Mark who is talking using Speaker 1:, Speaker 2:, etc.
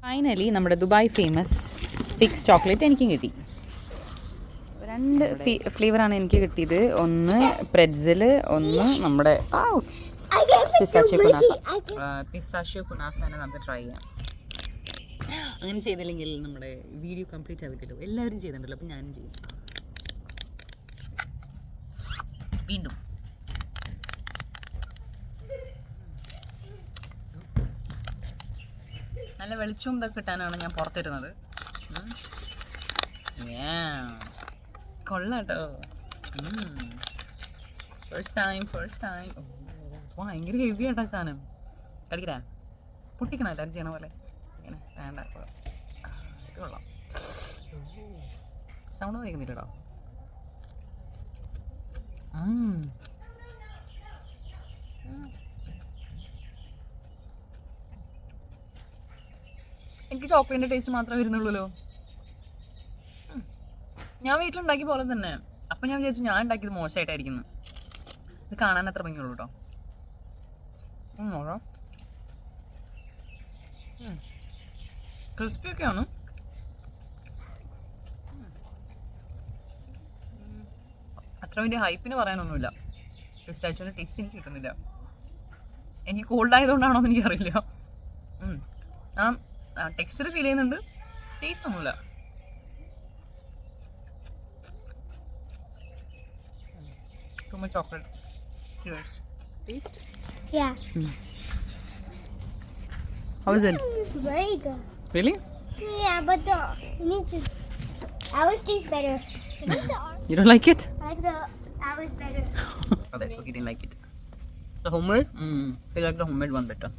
Speaker 1: Finally നമ്മുടെ Dubai famous fix chocolate എനിക്കും കിട്ടി. 2 ഫ്ലേവറാണ് എനിക്ക് കിട്ടിയത്. ഒന്ന് പ്രെറ്റ്സൽ, ഒന്ന് നമ്മുടെ പിസ്താഷ്യോ കുനാഫാനെ നമുക്ക് ട്രൈ ചെയ്യാം. അങ്ങനെ ചെയ്തില്ലെങ്കിൽ നമ്മുടെ വീഡിയോ കംപ്ലീറ്റ് ആവില്ലല്ലോ. എല്ലാവരും ചെയ്യുന്നുണ്ടല്ലോ, അപ്പം ഞാനും ചെയ്യും. വീണ്ടും നല്ല വെളിച്ചവും ഇതൊക്കെ കിട്ടാനാണ് ഞാൻ പുറത്തിരുന്നത്. കൊള്ളാട്ടോ. ഫസ്റ്റ് ടൈം ഭയങ്കര ഹെവി ആട്ടോ സാധനം. കളിക്കരാ പൊട്ടിക്കണം എല്ലാവരും ചെയ്യണ പോലെ. ഇങ്ങനെ വേണ്ട, ഇത് കൊള്ളാം. സൗണ്ട് കേൾക്കുന്നില്ലട്ടോ. എനിക്ക് ചോക്ലേറ്റിൻ്റെ ടേസ്റ്റ് മാത്രമേ വരുന്നുള്ളൂല്ലോ. ഞാൻ വീട്ടിലുണ്ടാക്കിയ പോലെ തന്നെ. അപ്പം ഞാൻ വിചാരിച്ചു ഞാൻ ഉണ്ടാക്കിയത് മോശമായിട്ടായിരിക്കുന്നു. ഇത് കാണാൻ അത്ര ഭംഗിയുള്ളൂ കേട്ടോ. നോക്കാം. ക്രിസ്പിയൊക്കെയാണ്. അത്ര വലിയ ഹൈപ്പിന് പറയാനൊന്നുമില്ല. പിസ്താച്ചിയോൻ്റെ ടേസ്റ്റ് എനിക്ക് കിട്ടുന്നില്ല. എനിക്ക് കോൾഡ് ആയതുകൊണ്ടാണോ എന്ന് എനിക്കറിയില്ല. ടെക്സ്ചർ ഫീൽ ചെയ്യുന്നുണ്ട്, ടേസ്റ്റ് ഒന്നുമില്ല. Too much chocolate. Cheers. Taste?
Speaker 2: Yeah.
Speaker 1: How is it?
Speaker 2: Very good.
Speaker 1: Really?
Speaker 2: Yeah, but you need to. Ours tastes better.
Speaker 1: You don't like it?
Speaker 2: I like the ours better.
Speaker 1: Oh, that's why you didn't like it. The homemade? I like the homemade one better.